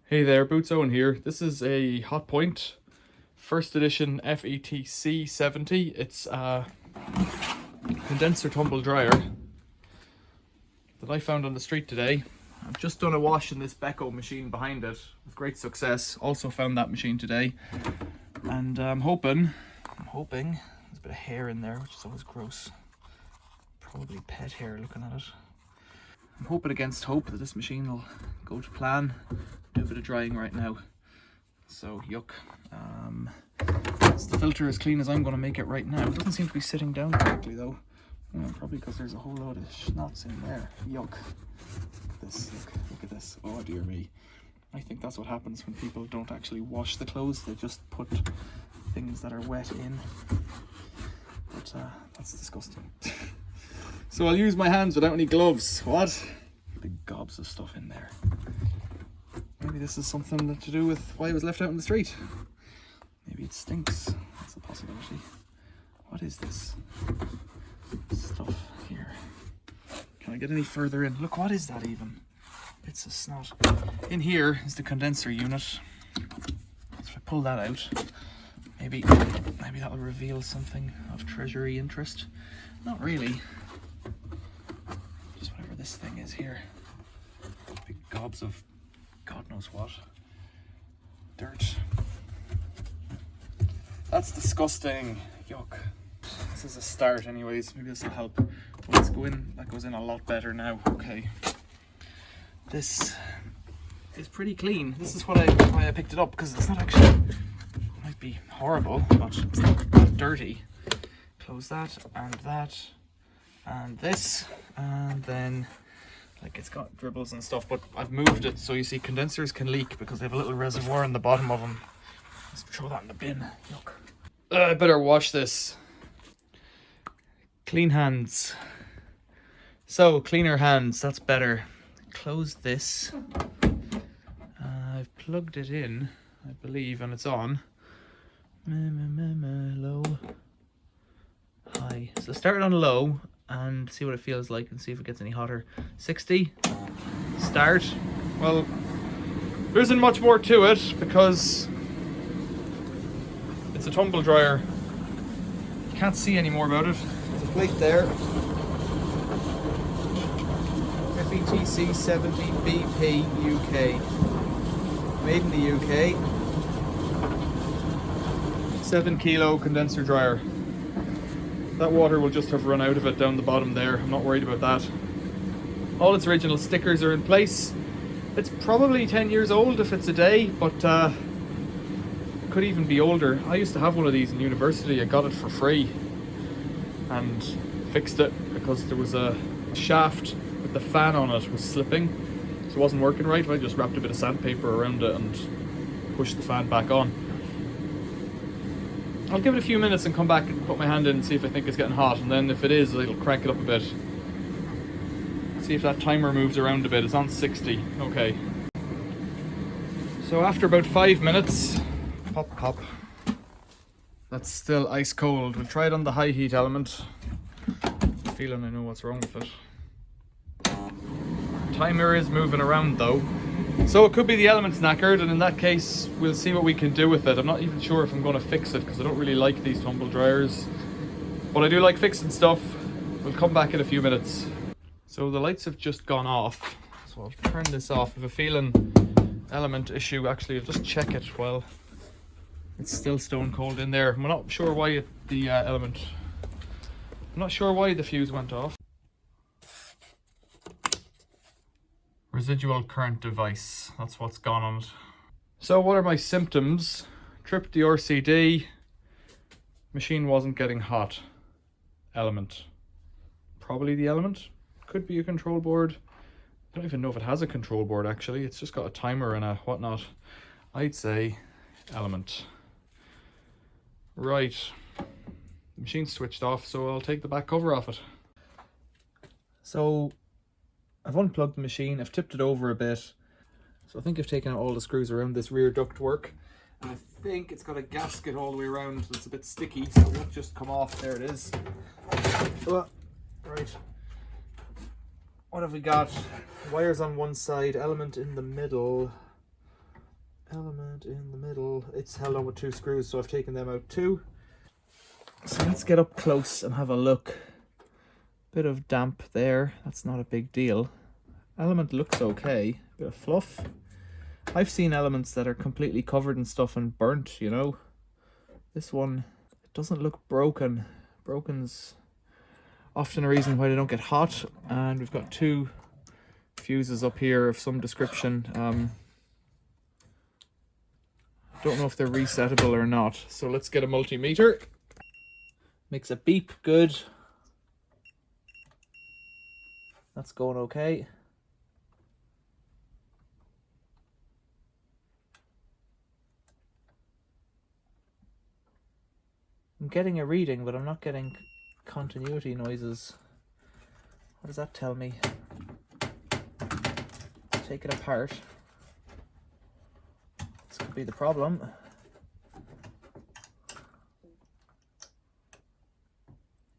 Hey there, Boots Owen here. This is a Hotpoint first edition FETC 70. It's a condenser tumble dryer that I found on the street today. I've just done a wash in this Beko machine behind it with great success. Also found that machine today, and I'm hoping there's a bit of hair in there, which is always gross. Probably pet hair looking at it. I'm hoping against hope that this machine will go to plan. Do a bit of drying right now, so yuck. The filter as clean as I'm going to make it right now. It doesn't seem to be sitting down correctly though. Probably because there's a whole load of schnots in there. Yuck. Look at this. Oh dear me. I think that's what happens when people don't actually wash the clothes. They just put things that are wet in. But that's disgusting. So I'll use my hands without any gloves. What? Big gobs of stuff in there. Maybe this is something to do with why it was left out in the street. Maybe it stinks. That's a possibility. What is this stuff here? Can I get any further in? Look, what is that even? Bits of snot. In here is the condenser unit. So if I pull that out, maybe that'll reveal something of treasury interest. Not really. Just whatever this thing is here. Big gobs of God knows what. Dirt. That's disgusting. Yuck. This is a start anyways. Maybe this will help. Let's go in. That goes in a lot better now. Okay. This is pretty clean. This is why I picked it up, because it's not actually, it might be horrible, but it's not dirty. Close that and this, and then like it's got dribbles and stuff, but I've moved it so you see condensers can leak because they have a little reservoir in the bottom of them. Let's throw that in the bin. Look. I better wash this. Clean hands. So cleaner hands, that's better. Close this. I've plugged it in, I believe, and it's on. Low, high. So start it on low and see what it feels like and see if it gets any hotter. 60, start. Well, there isn't much more to it because it's a tumble dryer. You can't see any more about it. There's a plate there. FETC 70 BP UK. Made in the UK. 7 kilo condenser dryer. That water will just have run out of it down the bottom there. I'm not worried about that. All its original stickers are in place. It's probably 10 years old if it's a day, but could even be older. I used to have one of these in university. I got it for free and fixed it because there was a shaft with the fan on it was slipping, so it wasn't working right. I just wrapped a bit of sandpaper around it and pushed the fan back on. I'll give it a few minutes and come back and put my hand in and see if I think it's getting hot, and then if it is, I'll crank it up a bit. See if that timer moves around a bit. It's on 60. Okay. So after about 5 minutes, pop. That's still ice cold. We'll try it on the high heat element. I'm feeling I know what's wrong with it. Timer is moving around though. So it could be the element's knackered, and in that case we'll see what we can do with it. I'm not even sure if I'm going to fix it because I don't really like these tumble dryers, but I do like fixing stuff. We'll come back in a few minutes. So the lights have just gone off, so I'll turn this off. If I have a feeling element issue, actually I'll just check it while it's still stone cold in there. I'm not sure why I'm not sure why the fuse went off. Residual current device, that's what's gone on it. So what are my symptoms? Tripped the RCD, machine wasn't getting hot. Element, probably the element. Could be a control board. I don't even know if it has a control board actually. It's just got a timer and a whatnot. I'd say element. Right, the machine's switched off, so I'll take the back cover off it. So I've unplugged the machine, I've tipped it over a bit. So I think I've taken out all the screws around this rear ductwork. And I think it's got a gasket all the way around that's a bit sticky, so it won't just come off. There it is. Right. What have we got? Wires on one side, element in the middle. Element in the middle. It's held on with 2 screws, so I've taken them out too. So let's get up close and have a look. Bit of damp there, that's not a big deal. Element looks okay, bit of fluff. I've seen elements that are completely covered in stuff and burnt, you know. This one, it doesn't look broken. Broken's often a reason why they don't get hot. And we've got 2 fuses up here of some description. Don't know if they're resettable or not. So let's get a multimeter. Makes a beep, good. That's going okay. I'm getting a reading, but I'm not getting continuity noises. What does that tell me? Take it apart. This could be the problem.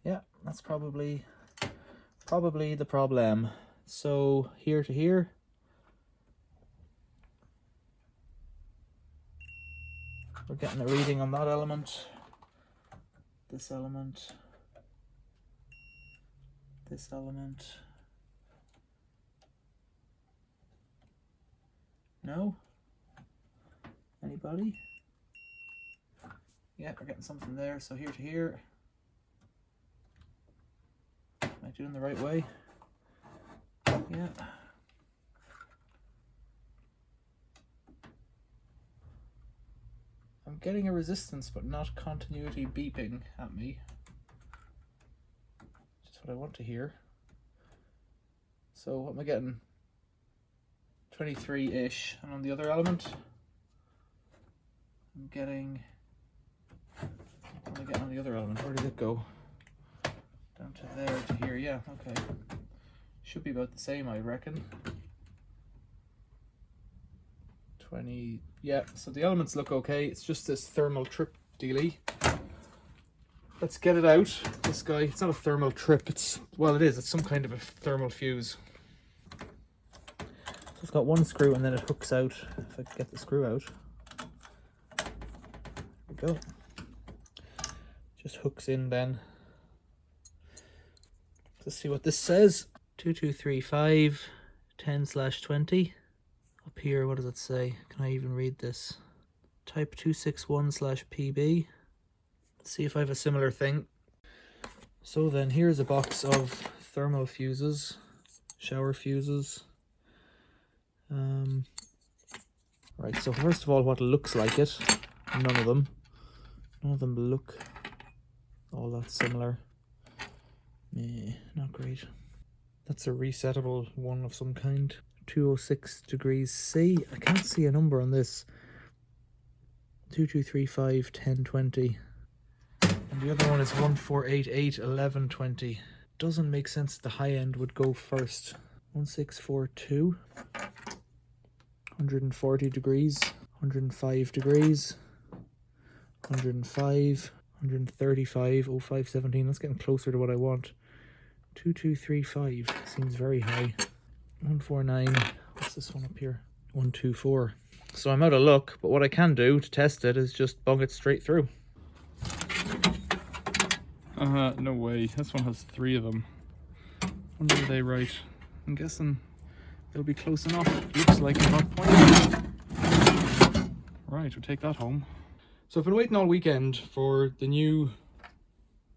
Yeah, that's probably the problem. So here to here. We're getting a reading on that element. This element. This element. No? Anybody? Yeah, we're getting something there. So here to here. Am I doing the right way? Yeah. I'm getting a resistance, but not continuity beeping at me. Just what I want to hear. So what am I getting? 23-ish. And on the other element, I'm getting... What am I getting on the other element? Where did it go? Down to there, to here. Yeah, okay. Should be about the same, I reckon. 20, yeah, so the elements look okay. It's just this thermal trip dealy. Let's get it out. This guy, it's not a thermal trip, it's, well it is, it's some kind of a thermal fuse. So it's got 1 screw and then it hooks out, if I can get the screw out. There we go. Just hooks in then. Let's see what this says. 2235 10/20. Up here, what does it say? Can I even read this? Type 261/PB. Let's see if I have a similar thing. So then here's a box of thermal fuses, shower fuses. Right, so first of all, what looks like it. None of them look all that similar. Not great. That's a resettable one of some kind. 206 degrees C. I can't see a number on this. 2235 10/20. And the other one is 1488 11/20. Doesn't make sense the high end would go first. 1642. 140 degrees. 105 degrees. 105. 135. 0517. That's getting closer to what I want. 2235 seems very high. 149. What's this one up here? 124. So I'm out of luck, but what I can do to test it is just bung it straight through. No way. This one has 3 of them. When are they right? I'm guessing they'll be close enough. Looks like a Hotpoint. Right, we'll take that home. So I've been waiting all weekend for the new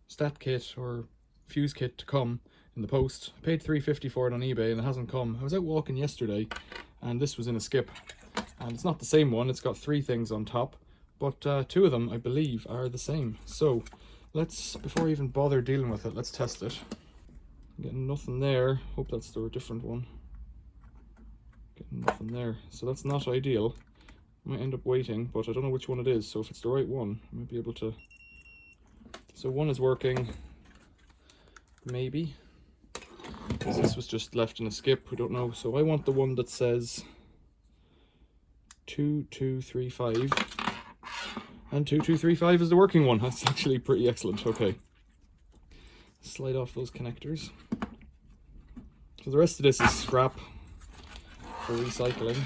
stat kit or fuse kit to come in the post. I paid $3.50 for it on eBay and it hasn't come. I was out walking yesterday and this was in a skip. And it's not the same one, it's got 3 things on top. But 2 of them, I believe, are the same. So let's, before I even bother dealing with it, let's test it. I'm getting nothing there. Hope that's the different one. Getting nothing there. So that's not ideal. I might end up waiting, but I don't know which one it is. So if it's the right one, I might be able to... So one is working. Maybe. Because this was just left in a skip, we don't know. So I want the one that says 2235. And 2235 is the working one. That's actually pretty excellent. Okay. Slide off those connectors. So the rest of this is scrap for recycling.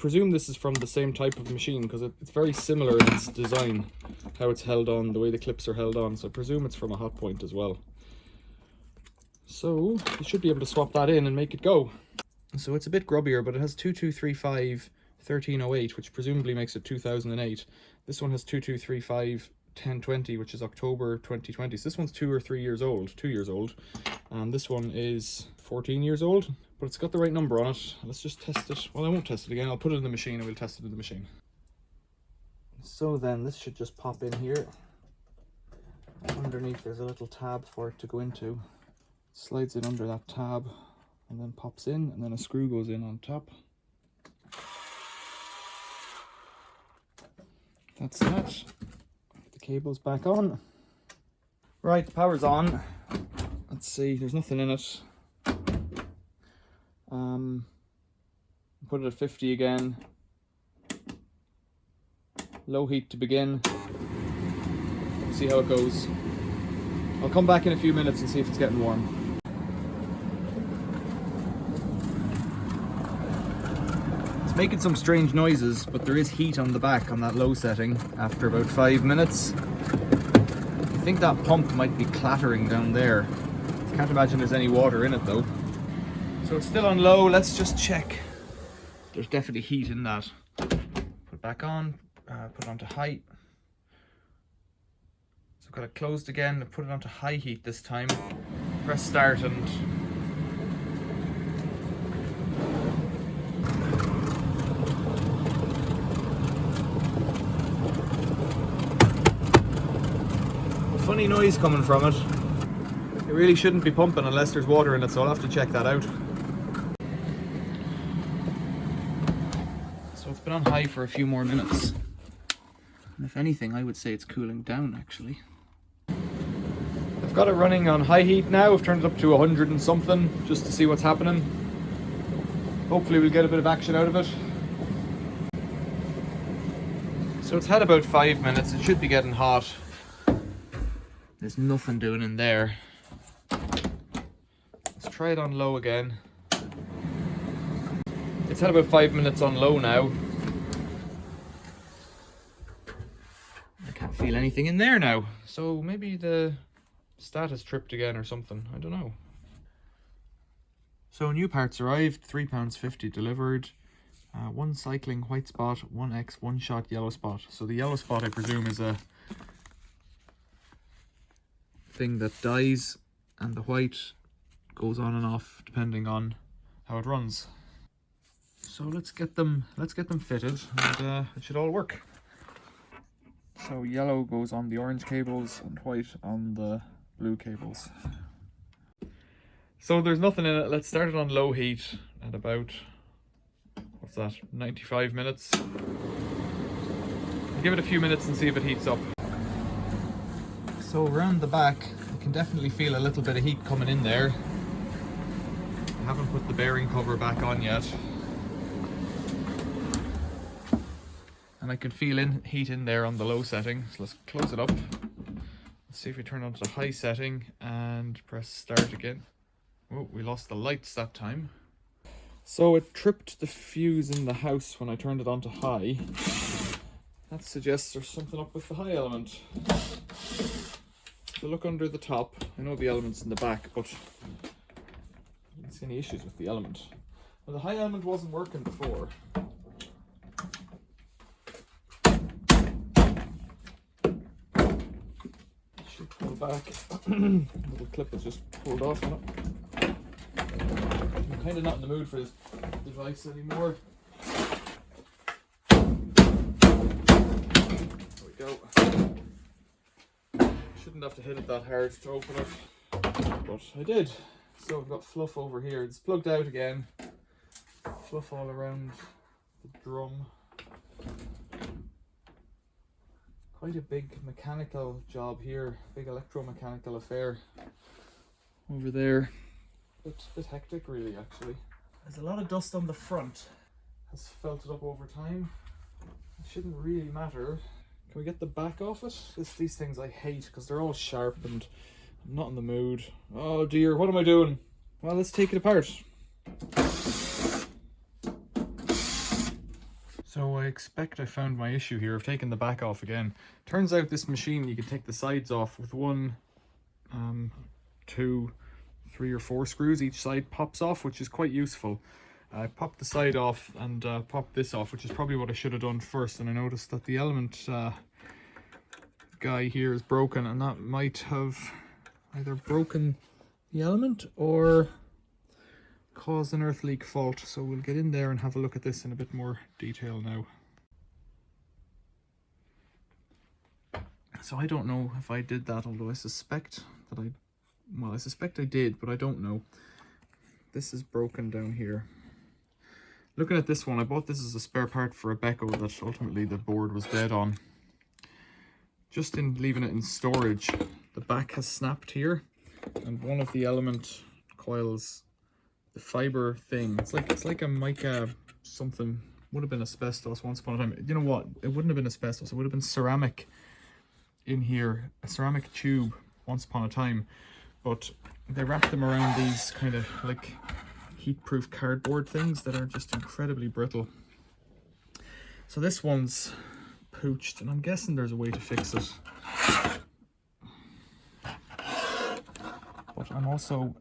presume this is from the same type of machine because it's very similar in its design, how it's held on, the way the clips are held on. So I presume it's from a Hotpoint as well. So you should be able to swap that in and make it go. So it's a bit grubbier, but it has 2235 1308, which presumably makes it 2008. This one has 2235 1020, which is October 2020. So this one's 2 or 3 years old, 2 years old. And this one is 14 years old, but it's got the right number on it. Let's just test it. Well, I won't test it again. I'll put it in the machine and we'll test it in the machine. So then this should just pop in here. Underneath there's a little tab for it to go into. Slides in under that tab and then pops in, and then a screw goes in on top. That's that. The cable's back on. Right, the power's on. Let's see, there's nothing in it. Put it at 50 again. Low heat to begin. See how it goes. I'll come back in a few minutes and see if it's getting warm. It's making some strange noises, but there is heat on the back on that low setting after about 5 minutes. I think that pump might be clattering down there. Can't imagine there's any water in it though. So it's still on low. Let's just check. There's definitely heat in that. Put it back on, put it onto high. So I've got it closed again, put it onto high heat this time. Press start and funny noise coming from it. It really shouldn't be pumping unless there's water in it, so I'll have to check that out. So it's been on high for a few more minutes. And if anything, I would say it's cooling down actually. I've got it running on high heat now. I've turned it up to 100 and something just to see what's happening. Hopefully we'll get a bit of action out of it. So it's had about 5 minutes. It should be getting hot. There's nothing doing in there. Let's try it on low again. It's had about 5 minutes on low now. I can't feel anything in there now. So maybe the status tripped again or something. I don't know. So new parts arrived, £3.50 delivered. One cycling white spot, 1X one shot yellow spot. So the yellow spot I presume is a thing that dies, and the white goes on and off depending on how it runs. So let's get them fitted, and it should all work. So yellow goes on the orange cables and white on the blue cables. So there's nothing in it. Let's start it on low heat at about, what's that, 95 minutes. Give it a few minutes and see if it heats up. So around the back, I can definitely feel a little bit of heat coming in there. I haven't put the bearing cover back on yet. And I can feel heat in there on the low setting. So let's close it up. Let's see if we turn on to the high setting and press start again. Oh, we lost the lights that time. So it tripped the fuse in the house when I turned it on to high. That suggests there's something up with the high element. So look under the top. I know the element's in the back, but I didn't see any issues with the element. Well, the high element wasn't working before. It should pull back. The little clip is just pulled off on it. I'm kind of not in the mood for this device anymore. There we go. Shouldn't have to hit it that hard to open it, but I did. So I've got fluff over here. It's plugged out again. Fluff all around the drum. Quite a big mechanical job here. Big electromechanical affair over there. It's a bit hectic really, actually. There's a lot of dust on the front. Has felted up over time. It shouldn't really matter. Can we get the back off it? These things I hate because they're all sharp and I'm not in the mood. Oh dear, what am I doing? Well, let's take it apart. I expect I found my issue here. I've taken the back off again. Turns out this machine, you can take the sides off with 1, 2, 3 or 4 screws. Each side pops off, which is quite useful. I popped the side off and popped this off, which is probably what I should have done first. And I noticed that the element guy here is broken, and that might have either broken the element or caused an earth leak fault. So we'll get in there and have a look at this in a bit more detail now. So I don't know if I did that, although I suspect that I suspect I did, but I don't know. This is broken down here. Looking at this one, I bought this as a spare part for a Beko that ultimately the board was dead on. Just in leaving it in storage, the back has snapped here, and one of the element coils, the fiber thing, it's like a mica something, would have been asbestos once upon a time. You know what? It wouldn't have been asbestos, it would have been ceramic in here, a ceramic tube once upon a time, but they wrapped them around these kind of like heat-proof cardboard things that are just incredibly brittle. So this one's pooched, and I'm guessing there's a way to fix it. But I'm also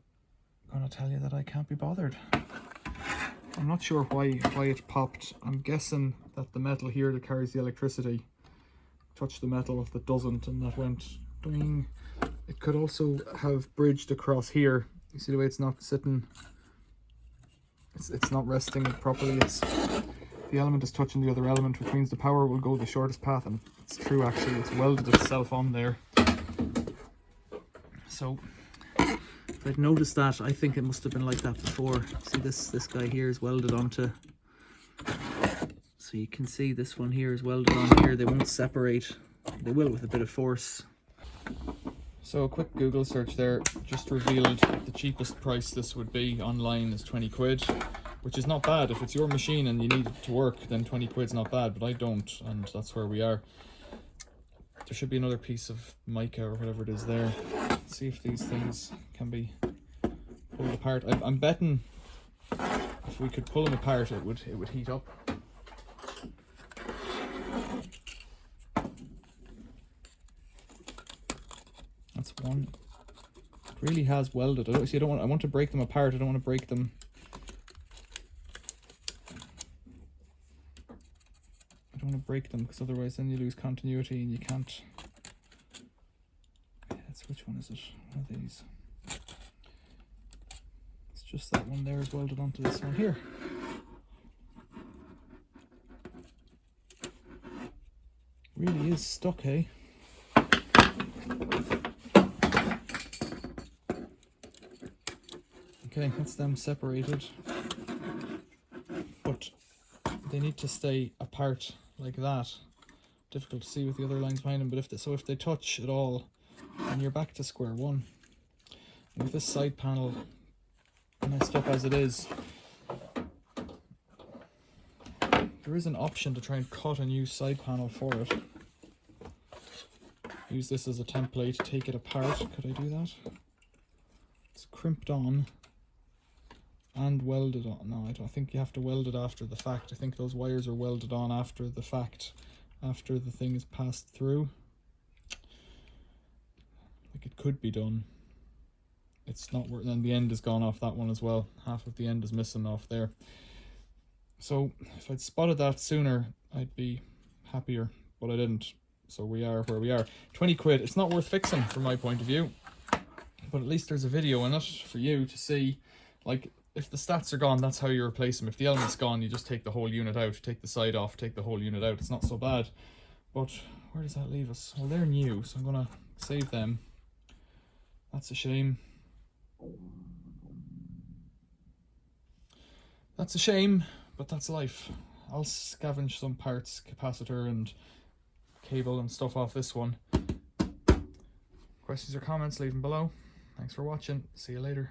going to tell you that I can't be bothered. I'm not sure why it popped. I'm guessing that the metal here that carries the electricity touched the metal that doesn't, and that went ding. It could also have bridged across here. You see the way it's not sitting? It's not resting properly. The element is touching the other element, which means the power will go the shortest path, and it's true actually. It's welded itself on there. So if I'd noticed that, I think it must have been like that before. See, this guy here is welded onto. So you can see this one here is welded on here. They won't separate. They will with a bit of force. So a quick Google search there just revealed the cheapest price this would be online is 20 quid, which is not bad. If it's your machine and you need it to work, then 20 quid's not bad, but I don't, and that's where we are. There should be another piece of mica or whatever it is there. Let's see if these things can be pulled apart. I'm betting if we could pull them apart, it would heat up. That's one. It really has welded. I want to break them apart. I don't want to break them. I don't want to break them because otherwise then you lose continuity and you can't. Okay, which one is it? One of these. It's just that one there is welded onto this one here. Really is stuck, hey? Okay, that's them separated, but they need to stay apart like that. Difficult to see with the other lines behind them, but if they touch at all, then you're back to square one. And with this side panel messed up as it is, there is an option to try and cut a new side panel for it. Use this as a template, take it apart. Could I do that? It's crimped on and welded on. No, I don't think you have to weld it after the fact. I think those wires are welded on after the fact, after the thing is passed through. Like, it could be done. It's not working, and the end is gone off that one as well. Half of the end is missing off there. So if I'd spotted that sooner, I'd be happier, but I didn't. So we are where we are. 20 quid, it's not worth fixing from my point of view, but at least there's a video in it for you to see. Like, if the stats are gone, that's how you replace them. If the element's gone, you just take the whole unit out, take the side off, take the whole unit out. It's not so bad. But where does that leave us? Well, they're new, so I'm gonna save them. That's a shame. That's a shame, but that's life. I'll scavenge some parts, capacitor and cable and stuff off this one. Questions or comments, leave them below. Thanks for watching. See you later.